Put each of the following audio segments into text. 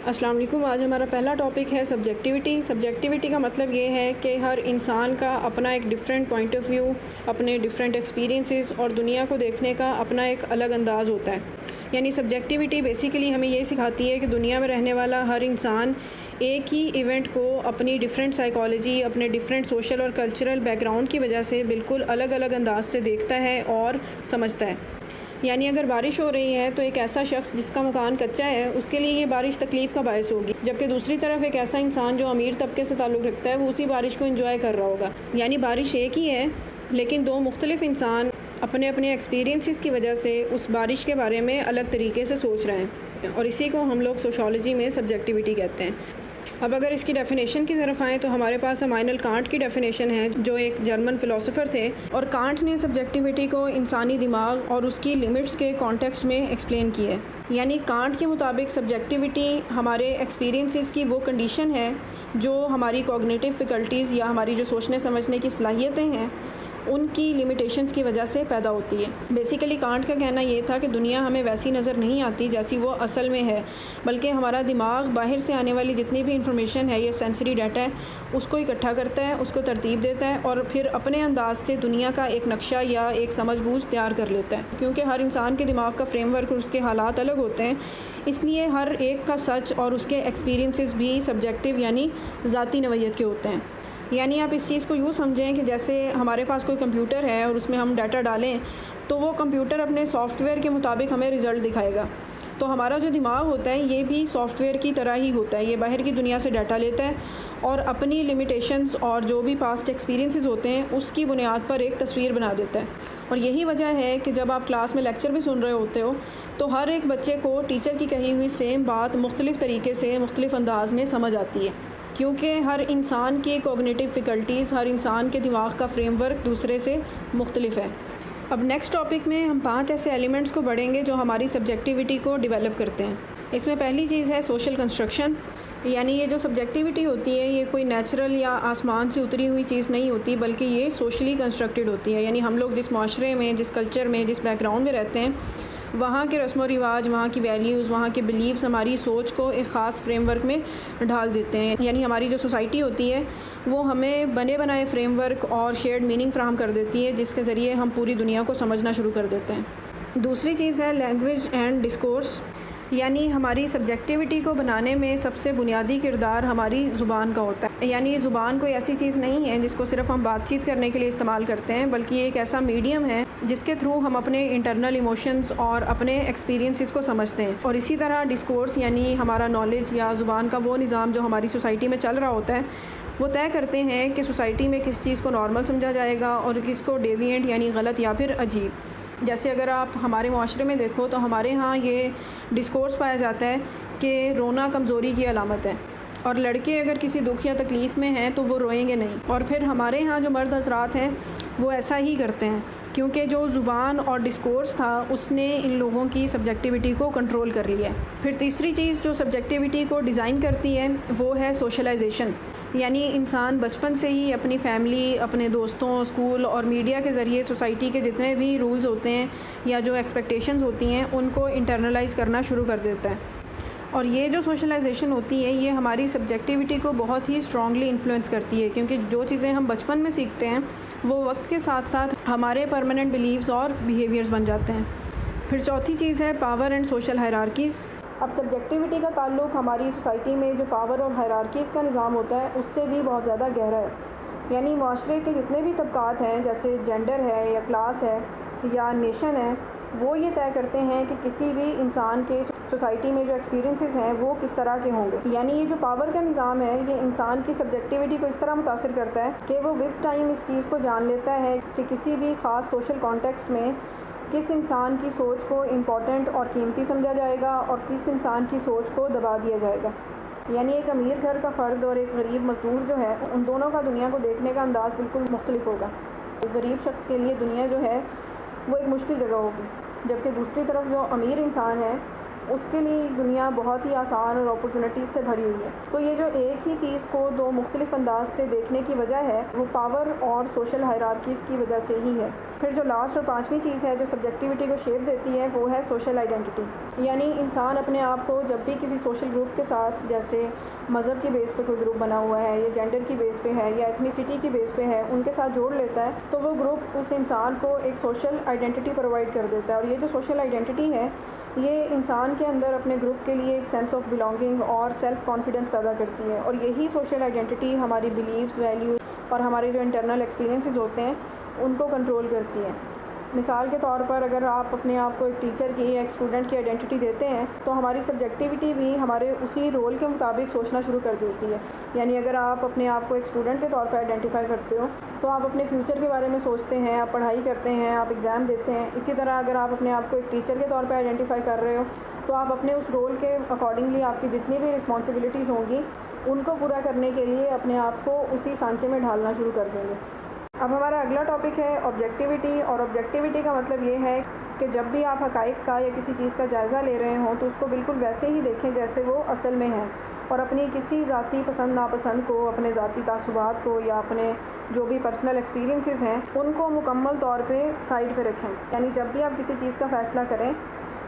السلام علیکم۔ آج ہمارا پہلا ٹاپک ہے سبجیکٹیوٹی۔ سبجیکٹیوٹی کا مطلب یہ ہے کہ ہر انسان کا اپنا ایک ڈیفرنٹ پوائنٹ آف ویو، اپنے ڈیفرنٹ ایکسپیرینسز اور دنیا کو دیکھنے کا اپنا ایک الگ انداز ہوتا ہے۔ یعنی سبجیکٹیوٹی بیسیکلی ہمیں یہ سکھاتی ہے کہ دنیا میں رہنے والا ہر انسان ایک ہی ایونٹ کو اپنی ڈیفرنٹ سائیکالوجی، اپنے ڈیفرنٹ سوشل اور کلچرل بیک گراؤنڈ کی وجہ سے بالکل الگ الگ انداز سے دیکھتا ہے اور سمجھتا ہے۔ یعنی اگر بارش ہو رہی ہے تو ایک ایسا شخص جس کا مکان کچا ہے اس کے لیے یہ بارش تکلیف کا باعث ہوگی، جبکہ دوسری طرف ایک ایسا انسان جو امیر طبقے سے تعلق رکھتا ہے وہ اسی بارش کو انجوائے کر رہا ہوگا۔ یعنی بارش ایک ہی ہے لیکن دو مختلف انسان اپنے اپنے ایکسپیرینسز کی وجہ سے اس بارش کے بارے میں الگ طریقے سے سوچ رہے ہیں، اور اسی کو ہم لوگ سوشالوجی میں سبجیکٹیوٹی کہتے ہیں۔ اب اگر اس کی ڈیفینیشن کی طرف آئیں تو ہمارے پاس امانوئل کانٹ کی ڈیفینیشن ہے، جو ایک جرمن فلاسفر تھے، اور کانٹ نے سبجیکٹیوٹی کو انسانی دماغ اور اس کی لمٹس کے کانٹیکسٹ میں ایکسپلین کیا ہے۔ یعنی کانٹ کے مطابق سبجیکٹیوٹی ہمارے ایکسپیرینسز کی وہ کنڈیشن ہے جو ہماری کوگنیٹیو فیکلٹیز یا ہماری جو سوچنے سمجھنے کی صلاحیتیں ہیں ان کی لمیٹیشنز کی وجہ سے پیدا ہوتی ہے۔ بیسیکلی کانٹ کا کہنا یہ تھا کہ دنیا ہمیں ویسی نظر نہیں آتی جیسی وہ اصل میں ہے، بلکہ ہمارا دماغ باہر سے آنے والی جتنی بھی انفارمیشن ہے، یہ سینسری ڈیٹا ہے، اس کو اکٹھا کرتا ہے، اس کو ترتیب دیتا ہے اور پھر اپنے انداز سے دنیا کا ایک نقشہ یا ایک سمجھ بوجھ تیار کر لیتا ہے۔ کیونکہ ہر انسان کے دماغ کا فریم ورک اور اس کے حالات الگ ہوتے ہیں، اس لیے ہر ایک کا سچ اور اس کے ایکسپیرینسز بھی سبجیکٹیو یعنی ذاتی نوعیت کے ہوتے ہیں۔ یعنی آپ اس چیز کو یوں سمجھیں کہ جیسے ہمارے پاس کوئی کمپیوٹر ہے اور اس میں ہم ڈیٹا ڈالیں تو وہ کمپیوٹر اپنے سافٹ ویئر کے مطابق ہمیں رزلٹ دکھائے گا۔ تو ہمارا جو دماغ ہوتا ہے یہ بھی سافٹ ویئر کی طرح ہی ہوتا ہے، یہ باہر کی دنیا سے ڈیٹا لیتا ہے اور اپنی لمیٹیشنز اور جو بھی پاسٹ ایکسپیرینسز ہوتے ہیں اس کی بنیاد پر ایک تصویر بنا دیتا ہے۔ اور یہی وجہ ہے کہ جب آپ کلاس میں لیکچر بھی سن رہے ہوتے ہو تو ہر ایک بچے کو ٹیچر کی کہی ہوئی سیم بات مختلف طریقے سے مختلف انداز میں سمجھ آتی ہے، کیونکہ ہر انسان کی کوگنیٹیو فیکلٹیز، ہر انسان کے دماغ کا فریم ورک دوسرے سے مختلف ہے۔ اب نیکسٹ ٹاپک میں ہم 5 ایسے ایلیمنٹس کو پڑھیں گے جو ہماری سبجیکٹیوٹی کو ڈیولپ کرتے ہیں۔ اس میں پہلی چیز ہے سوشل کنسٹرکشن۔ یعنی یہ جو سبجیکٹیوٹی ہوتی ہے یہ کوئی نیچرل یا آسمان سے اتری ہوئی چیز نہیں ہوتی، بلکہ یہ سوشلی کنسٹرکٹڈ ہوتی ہے۔ یعنی ہم لوگ جس معاشرے میں، جس کلچر میں، جس بیک گراؤنڈ میں رہتے ہیں، وہاں کے رسم و رواج، وہاں کی ویلیوز، وہاں کے بلیفز ہماری سوچ کو ایک خاص فریم ورک میں ڈھال دیتے ہیں۔ یعنی ہماری جو سوسائٹی ہوتی ہے وہ ہمیں بنے بنائے فریم ورک اور شیئرڈ میننگ فراہم کر دیتی ہے، جس کے ذریعے ہم پوری دنیا کو سمجھنا شروع کر دیتے ہیں۔ دوسری چیز ہے لینگویج اینڈ ڈسکورس۔ یعنی ہماری سبجیکٹیوٹی کو بنانے میں سب سے بنیادی کردار ہماری زبان کا ہوتا ہے۔ یعنی زبان کوئی ایسی چیز نہیں ہے جس کو صرف ہم بات چیت کرنے کے لیے استعمال کرتے ہیں، بلکہ یہ ایک ایسا میڈیم ہے جس کے تھرو ہم اپنے انٹرنل ایموشنز اور اپنے ایکسپیرینسز کو سمجھتے ہیں۔ اور اسی طرح ڈسکورس یعنی ہمارا نالج یا زبان کا وہ نظام جو ہماری سوسائٹی میں چل رہا ہوتا ہے وہ طے کرتے ہیں کہ سوسائٹی میں کس چیز کو نارمل سمجھا جائے گا اور کس کو ڈیوینٹ یعنی غلط یا پھر عجیب۔ جیسے اگر آپ ہمارے معاشرے میں دیکھو تو ہمارے ہاں یہ ڈسکورس پایا جاتا ہے کہ رونا کمزوری کی علامت ہے، اور لڑکے اگر کسی دکھ یا تکلیف میں ہیں تو وہ روئیں گے نہیں۔ اور پھر ہمارے ہاں جو مرد حضرات ہیں وہ ایسا ہی کرتے ہیں، کیونکہ جو زبان اور ڈسکورس تھا اس نے ان لوگوں کی سبجیکٹیوٹی کو کنٹرول کر لیا ہے۔ پھر تیسری چیز جو سبجیکٹیوٹی کو ڈیزائن کرتی ہے وہ ہے سوشلائزیشن۔ یعنی انسان بچپن سے ہی اپنی فیملی، اپنے دوستوں، اسکول اور میڈیا کے ذریعے سوسائٹی کے جتنے بھی رولز ہوتے ہیں یا جو ایکسپیکٹیشنز ہوتی ہیں ان کو انٹرنلائز کرنا شروع کر دیتا ہے۔ اور یہ جو سوشلائزیشن ہوتی ہے یہ ہماری سبجیکٹیوٹی کو بہت ہی اسٹرانگلی انفلوئنس کرتی ہے، کیونکہ جو چیزیں ہم بچپن میں سیکھتے ہیں وہ وقت کے ساتھ ساتھ ہمارے پرماننٹ بلیفز اور بیہیویئرز بن جاتے ہیں۔ پھر چوتھی چیز ہے پاور اینڈ سوشل ہائرارکیز۔ اب سبجیکٹیوٹی کا تعلق ہماری سوسائٹی میں جو پاور اور ہائرارکیز کا نظام ہوتا ہے اس سے بھی بہت زیادہ گہرا ہے۔ یعنی معاشرے کے جتنے بھی طبقات ہیں جیسے جینڈر ہے یا کلاس ہے یا نیشن ہے، وہ یہ طے کرتے ہیں کہ کسی بھی انسان کے سوسائٹی میں جو ایکسپیرینسز ہیں وہ کس طرح کے ہوں گے۔ یعنی یہ جو پاور کا نظام ہے یہ انسان کی سبجیکٹیوٹی کو اس طرح متاثر کرتا ہے کہ وہ ود ٹائم اس چیز کو جان لیتا ہے کہ کسی بھی خاص سوشل کانٹیکسٹ میں کس انسان کی سوچ کو امپورٹنٹ اور قیمتی سمجھا جائے گا اور کس انسان کی سوچ کو دبا دیا جائے گا۔ یعنی ایک امیر گھر کا فرد اور ایک غریب مزدور جو ہے ان دونوں کا دنیا کو دیکھنے کا انداز بالکل مختلف ہوگا۔ غریب شخص کے لیے دنیا جو ہے وہ ایک مشکل جگہ ہوگی، جبکہ دوسری طرف جو امیر انسان ہے اس کے لیے دنیا بہت ہی آسان اور اپرچونیٹیز سے بھری ہوئی ہے۔ تو یہ جو ایک ہی چیز کو دو مختلف انداز سے دیکھنے کی وجہ ہے وہ پاور اور سوشل ہائرارکیز کی وجہ سے ہی ہے۔ پھر جو لاسٹ اور پانچویں چیز ہے جو سبجیکٹیوٹی کو شیپ دیتی ہے وہ ہے سوشل آئیڈینٹی، یعنی انسان اپنے آپ کو جب بھی کسی سوشل گروپ کے ساتھ، جیسے مذہب کی بیس پہ کوئی گروپ بنا ہوا ہے یا جینڈر کی بیس پہ ہے یا ایتھنیسٹی کی بیس پہ ہے، ان کے ساتھ جوڑ لیتا ہے تو وہ گروپ اس انسان کو ایک سوشل آئیڈینٹی پرووائڈ کر دیتا ہے۔ اور یہ جو سوشل آئیڈینٹی ہے یہ انسان کے اندر اپنے گروپ کے لیے ایک سینس آف بلانگنگ اور سیلف کانفیڈنس پیدا کرتی ہے، اور یہی سوشل آئیڈینٹی ہماری بلیفز، ویلیوز اور ہمارے جو انٹرنل ایکسپیرینسز ہوتے ہیں ان کو کنٹرول کرتی ہے۔ مثال کے طور پر اگر آپ اپنے آپ کو ایک ٹیچر کی یا ایک اسٹوڈنٹ کی آئیڈینٹی دیتے ہیں تو ہماری سبجیکٹیوٹی بھی ہمارے اسی رول کے مطابق سوچنا شروع کر دیتی ہے۔ یعنی اگر آپ اپنے آپ کو ایک اسٹوڈنٹ کے طور پر آئیڈینٹیفائی کرتے ہو تو آپ اپنے فیوچر کے بارے میں سوچتے ہیں، آپ پڑھائی کرتے ہیں، آپ ایگزام دیتے ہیں۔ اسی طرح اگر آپ اپنے آپ کو ایک ٹیچر کے طور پر آئیڈینٹیفائی کر رہے ہو تو آپ اپنے اس رول کے اکارڈنگلی آپ کی جتنی بھی رسپانسبلٹیز ہوں گی ان کو پورا کرنے کے لیے اپنے آپ کو اسی سانچے میں ڈھالنا شروع کر دیں گے۔ اب ہمارا اگلا ٹاپک ہے آبجیکٹیوٹی، اور آبجیکٹیوٹی کا مطلب یہ ہے کہ جب بھی آپ حقائق کا یا کسی چیز کا جائزہ لے رہے ہوں تو اس کو بالکل ویسے ہی دیکھیں جیسے وہ اصل میں ہے، اور اپنی کسی ذاتی پسند ناپسند کو، اپنے ذاتی تعصبات کو یا اپنے جو بھی پرسنل ایکسپیرینسز ہیں ان کو مکمل طور پہ سائڈ پہ رکھیں۔ یعنی جب بھی آپ کسی چیز کا فیصلہ کریں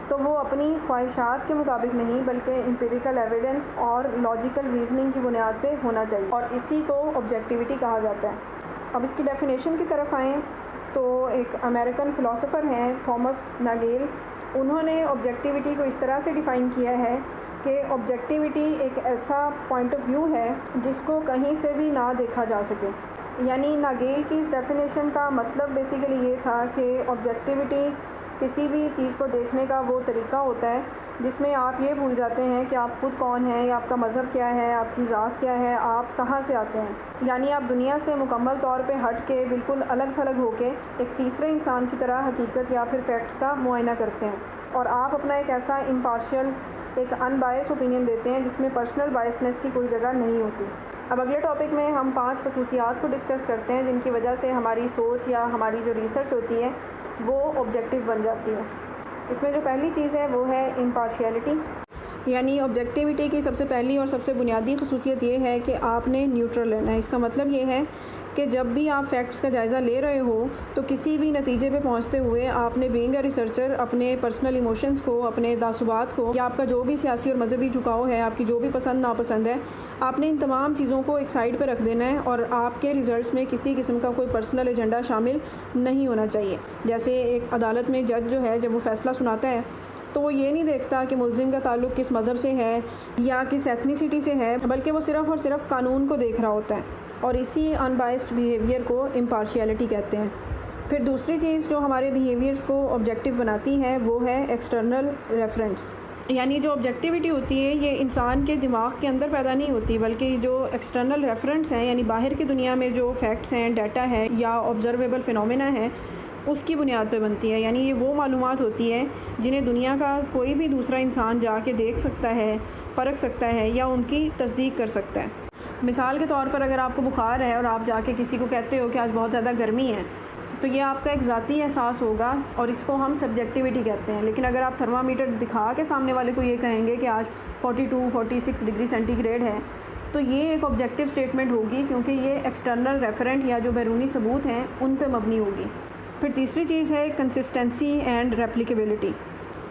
تو وہ اپنی خواہشات کے مطابق نہیں بلکہ امپیریکل ایویڈنس اور لاجیکل ریزننگ کی بنیاد پہ ہونا چاہیے، اور اسی کو آبجیکٹیوٹی کہا جاتا ہے۔ اب اس کی ڈیفینیشن کی طرف آئیں تو ایک امریکن فلاسفر ہیں تھامس ناگیل، انہوں نے آبجیکٹیوٹی کو اس طرح سے ڈیفائن کیا ہے کہ آبجیکٹیوٹی ایک ایسا پوائنٹ آف ویو ہے جس کو کہیں سے بھی نہ دیکھا جا سکے۔ یعنی ناگیل کی اس ڈیفینیشن کا مطلب بیسیکلی یہ تھا کہ آبجیکٹیوٹی کسی بھی چیز کو دیکھنے کا وہ طریقہ ہوتا ہے جس میں آپ یہ بھول جاتے ہیں کہ آپ خود کون ہیں یا آپ کا مذہب کیا ہے، آپ کی ذات کیا ہے، آپ کہاں سے آتے ہیں۔ یعنی آپ دنیا سے مکمل طور پہ ہٹ کے بالکل الگ تھلگ ہو کے ایک تیسرے انسان کی طرح حقیقت یا پھر فیکٹس کا معائنہ کرتے ہیں، اور آپ اپنا ایک ایسا امپارشل، ایک ان بائس اوپینین دیتے ہیں جس میں پرسنل بائسنس کی کوئی جگہ نہیں ہوتی۔ اب اگلے ٹاپک میں ہم 5 خصوصیات کو ڈسکس کرتے ہیں جن کی وجہ سے ہماری سوچ یا ہماری جو ریسرچ ہوتی ہے وہ آبجیکٹیو بن جاتی ہے۔ اس میں جو پہلی چیز ہے وہ ہے امپارشیلٹی، یعنی آبجیکٹیوٹی کی سب سے پہلی اور سب سے بنیادی خصوصیت یہ ہے کہ آپ نے نیوٹرل رہنا ہے۔ اس کا مطلب یہ ہے کہ جب بھی آپ فیکٹس کا جائزہ لے رہے ہو تو کسی بھی نتیجے پہ پہنچتے ہوئے آپ نے بینگ اے ریسرچر اپنے پرسنل ایموشنز کو، اپنے تعصبات کو، یا آپ کا جو بھی سیاسی اور مذہبی جھکاؤ ہے، آپ کی جو بھی پسند ناپسند ہے، آپ نے ان تمام چیزوں کو ایک سائڈ پہ رکھ دینا ہے، اور آپ کے ریزلٹس میں کسی قسم کا کوئی پرسنل ایجنڈا شامل نہیں ہونا چاہیے۔ جیسے ایک عدالت میں جج جو ہے جب وہ فیصلہ سناتا ہے تو وہ یہ نہیں دیکھتا کہ ملزم کا تعلق کس مذہب سے ہے یا کس ایتھنیسٹی سے ہے، بلکہ وہ صرف اور صرف قانون کو دیکھ رہا ہوتا ہے، اور اسی ان بائسڈ بیہیویئر کو امپارشیلٹی کہتے ہیں۔ پھر دوسری چیز جو ہمارے بیہیویئرس کو آبجیکٹیو بناتی ہے وہ ہے ایکسٹرنل ریفرنس، یعنی جو آبجیکٹیوٹی ہوتی ہے یہ انسان کے دماغ کے اندر پیدا نہیں ہوتی بلکہ جو ایکسٹرنل ریفرنس ہیں، یعنی باہر کی دنیا میں جو فیکٹس ہیں، ڈیٹا ہے یا آبزرویبل فینومینا ہے، اس کی بنیاد پہ بنتی ہے۔ یعنی یہ وہ معلومات ہوتی ہے جنہیں دنیا کا کوئی بھی دوسرا انسان جا کے دیکھ سکتا ہے، پرکھ سکتا ہے یا ان کی تصدیق کر سکتا ہے۔ مثال کے طور پر اگر آپ کو بخار ہے اور آپ جا کے کسی کو کہتے ہو کہ آج بہت زیادہ گرمی ہے تو یہ آپ کا ایک ذاتی احساس ہوگا اور اس کو ہم سبجیکٹیوٹی کہتے ہیں۔ لیکن اگر آپ تھرمامیٹر دکھا کے سامنے والے کو یہ کہیں گے کہ آج 42-46 ڈگری سینٹی گریڈ ہے تو یہ ایک آبجیکٹیو سٹیٹمنٹ ہوگی، کیونکہ یہ ایکسٹرنل ریفرنٹ یا جو بیرونی ثبوت ہیں ان پہ مبنی ہوگی۔ پھر تیسری چیز ہے کنسسٹنسی اینڈ ریپلیکیبلٹی،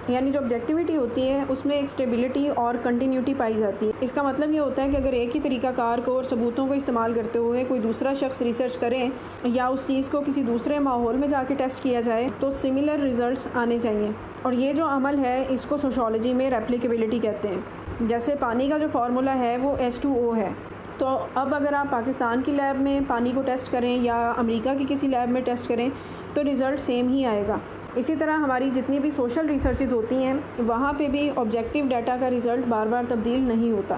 یعنی جو آبجیکٹیوٹی ہوتی ہے اس میں ایک اسٹیبلٹی اور کنٹینیوٹی پائی جاتی ہے۔ اس کا مطلب یہ ہوتا ہے کہ اگر ایک ہی طریقہ کار کو اور ثبوتوں کو استعمال کرتے ہوئے کوئی دوسرا شخص ریسرچ کرے یا اس چیز کو کسی دوسرے ماحول میں جا کے ٹیسٹ کیا جائے تو سملر ریزلٹس آنے چاہیے، اور یہ جو عمل ہے اس کو سوشالوجی میں ریپلیکیبلٹی کہتے ہیں۔ جیسے پانی کا جو فارمولا ہے وہ H2O ہے، تو اب اگر آپ پاکستان کی لیب میں پانی کو ٹیسٹ کریں یا امریکہ کی کسی لیب میں ٹیسٹ کریں تو ریزلٹ سیم ہی آئے گا۔ اسی طرح ہماری جتنی بھی سوشل ریسرچز ہوتی ہیں وہاں پہ بھی آبجیکٹیو ڈیٹا کا ریزلٹ بار بار تبدیل نہیں ہوتا۔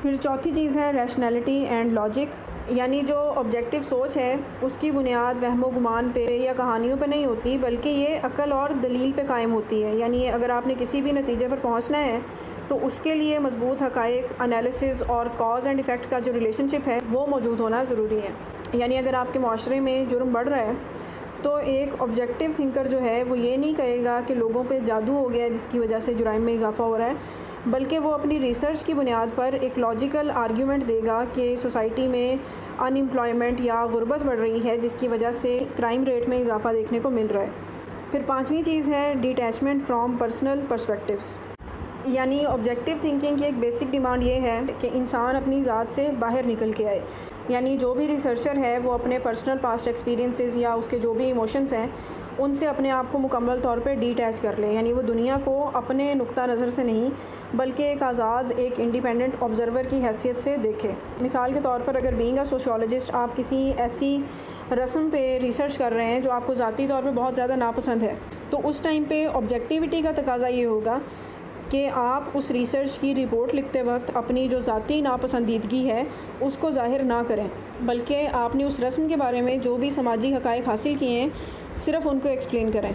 پھر چوتھی چیز ہے ریشنلٹی اینڈ لاجک، یعنی جو آبجیکٹیو سوچ ہے اس کی بنیاد وہم و گمان پہ یا کہانیوں پہ نہیں ہوتی بلکہ یہ عقل اور دلیل پہ قائم ہوتی ہے۔ یعنی اگر آپ نے کسی بھی نتیجے پر پہنچنا ہے تو اس کے لیے مضبوط حقائق، انالیسز اور کاز اینڈ ایفیکٹ کا جو ریلیشن شپ ہے وہ موجود ہونا ضروری ہے۔ یعنی اگر آپ کے معاشرے میں جرم بڑھ رہا ہے تو ایک آبجیکٹیو تھنکر جو ہے وہ یہ نہیں کہے گا کہ لوگوں پہ جادو ہو گیا ہے جس کی وجہ سے جرائم میں اضافہ ہو رہا ہے، بلکہ وہ اپنی ریسرچ کی بنیاد پر ایک لاجیکل آرگیومنٹ دے گا کہ سوسائٹی میں ان امپلائمنٹ یا غربت بڑھ رہی ہے جس کی وجہ سے کرائم ریٹ میں اضافہ دیکھنے کو مل رہا ہے۔ پھر پانچویں چیز ہے ڈیٹیچمنٹ فرام پرسنل پرسپیکٹیوز، یعنی آبجیکٹیو تھنکنگ کی ایک بیسک ڈیمانڈ یہ ہے کہ انسان اپنی ذات سے باہر نکل کے آئے، یعنی جو بھی ریسرچر ہے وہ اپنے پرسنل پاسٹ ایکسپیرینسز یا اس کے جو بھی ایموشنز ہیں ان سے اپنے آپ کو مکمل طور پہ ڈیٹیچ کر لے، یعنی وہ دنیا کو اپنے نقطہ نظر سے نہیں بلکہ ایک آزاد، ایک انڈیپینڈنٹ آبزرور کی حیثیت سے دیکھے۔ مثال کے طور پر اگر بینگ اے سوشیولوجسٹ آپ کسی ایسی رسم پہ ریسرچ کر رہے ہیں جو آپ کو ذاتی طور پہ بہت زیادہ ناپسند ہے، تو اس ٹائم پہ آبجیکٹیوٹی کا تقاضا یہ ہوگا کہ آپ اس ریسرچ کی رپورٹ لکھتے وقت اپنی جو ذاتی ناپسندیدگی ہے اس کو ظاہر نہ کریں، بلکہ آپ نے اس رسم کے بارے میں جو بھی سماجی حقائق حاصل کیے ہیں صرف ان کو ایکسپلین کریں۔